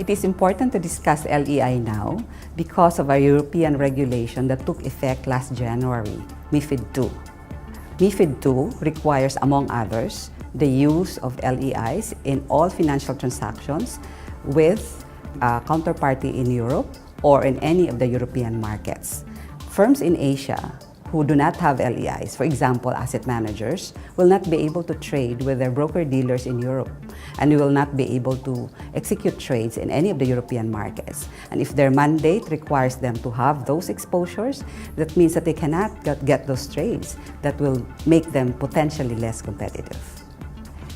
It is important to discuss LEI now because of a European regulation that took effect last January, MiFID II. MiFID II requires, among others, the use of LEIs in all financial transactions with a counterparty in Europe or in any of the European markets. Firms in Asia who do not have LEIs, for example, asset managers, will not be able to trade with their broker-dealers in Europe, and will not be able to execute trades in any of the European markets. And if their mandate requires them to have those exposures, that means that they cannot get those trades that will make them potentially less competitive.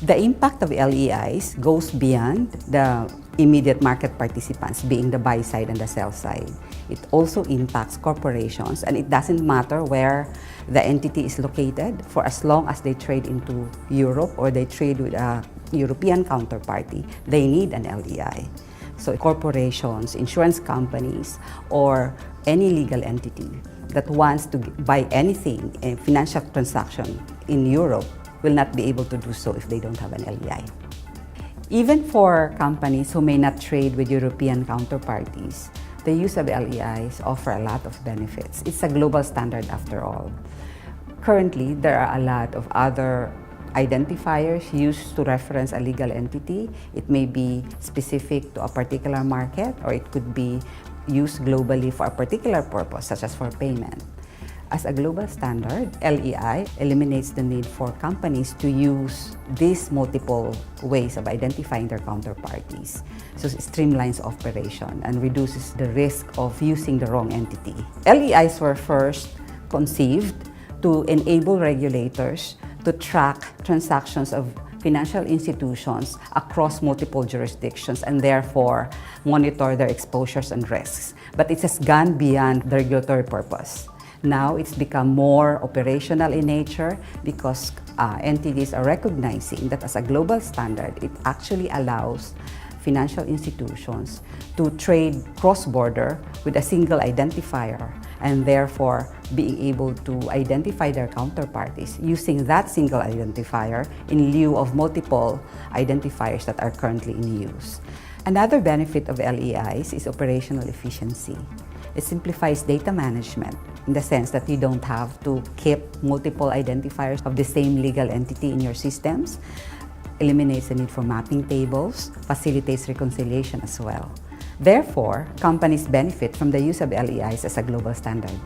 The impact of LEIs goes beyond the immediate market participants, being the buy side and the sell side. It also impacts corporations, and it doesn't matter where the entity is located, for as long as they trade into Europe or they trade with a European counterparty, they need an LEI. So corporations, insurance companies, or any legal entity that wants to buy anything, a financial transaction in Europe, will not be able to do so if they don't have an LEI. Even for companies who may not trade with European counterparties, the use of LEIs offer a lot of benefits. It's a global standard after all. Currently, there are a lot of other identifiers used to reference a legal entity. It may be specific to a particular market, or it could be used globally for a particular purpose, such as for payment. As a global standard, LEI eliminates the need for companies to use these multiple ways of identifying their counterparties. So it streamlines operation and reduces the risk of using the wrong entity. LEIs were first conceived to enable regulators to track transactions of financial institutions across multiple jurisdictions and therefore monitor their exposures and risks. But it has gone beyond the regulatory purpose. Now it's become more operational in nature because entities are recognizing that as a global standard, it actually allows financial institutions to trade cross-border with a single identifier, and therefore being able to identify their counterparties using that single identifier in lieu of multiple identifiers that are currently in use. Another benefit of LEIs is operational efficiency. It simplifies data management in the sense that you don't have to keep multiple identifiers of the same legal entity in your systems, eliminates the need for mapping tables, facilitates reconciliation as well. Therefore, companies benefit from the use of LEIs as a global standard.